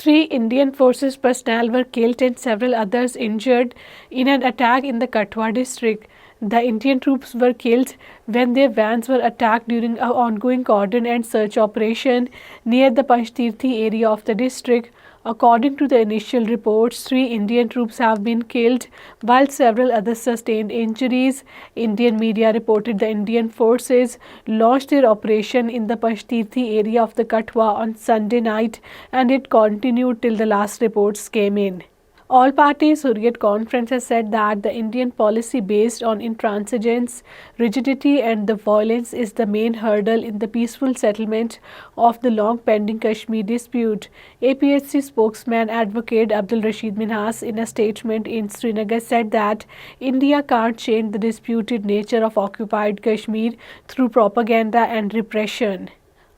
Three Indian forces personnel were killed and several others injured in an attack in the Kathua district. The Indian troops were killed when their vans were attacked during an ongoing cordon and search operation near the Panchtirthi area of the district. According to the initial reports, three Indian troops have been killed while several others sustained injuries. Indian media reported the Indian forces launched their operation in the Panchtirthi area of the Kathua on Sunday night, and it continued till the last reports came in. All parties Hurriyat Conference has said that the Indian policy based on intransigence, rigidity and the violence is the main hurdle in the peaceful settlement of the long pending Kashmir dispute. APHC spokesman Advocate Abdul Rashid Minhas in a statement in Srinagar said that India can't change the disputed nature of occupied Kashmir through propaganda and repression.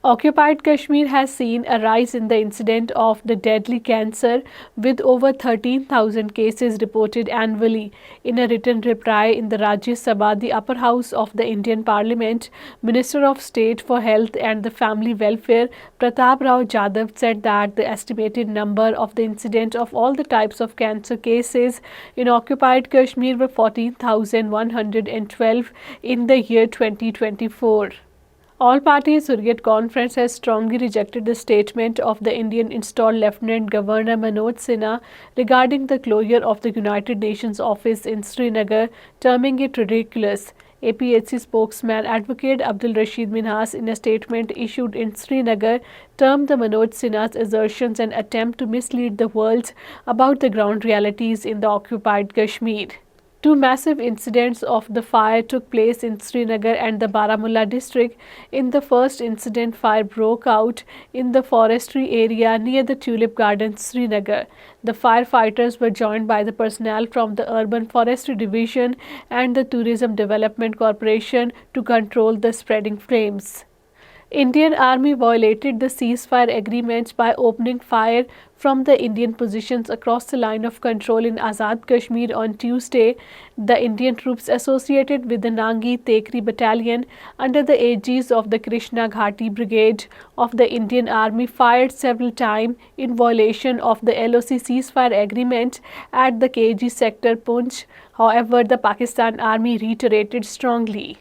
Occupied Kashmir has seen a rise in the incidence of the deadly cancer, with over 13,000 cases reported annually. In a written reply in the Rajya Sabha, the upper house of the Indian Parliament, Minister of State for Health and the Family Welfare Pratap Rao Jadhav said that the estimated number of the incidence of all the types of cancer cases in occupied Kashmir were 14,112 in the year 2024. All parties Hurriyat Conference has strongly rejected the statement of the Indian installed Lieutenant Governor Manoj Sinha regarding the closure of the United Nations office in Srinagar, terming it ridiculous. APHC spokesman Advocate Abdul Rashid Minhas in a statement issued in Srinagar termed the Manoj Sinha's assertions an attempt to mislead the world about the ground realities in the occupied Kashmir. Two massive incidents of the fire took place in Srinagar and the Baramulla district. In the first incident, fire broke out in the forestry area near the Tulip Gardens, Srinagar. The firefighters were joined by the personnel from the Urban Forestry Division and the Tourism Development Corporation to control the spreading flames. Indian Army violated the ceasefire agreements by opening fire from the Indian positions across the line of control in Azad Kashmir on Tuesday. The Indian troops associated with the Nangi Tekri Battalion under the aegis of the Krishna Ghati Brigade of the Indian Army fired several times in violation of the LOC ceasefire agreement at the KG sector Poonch. However, the Pakistan Army reiterated strongly.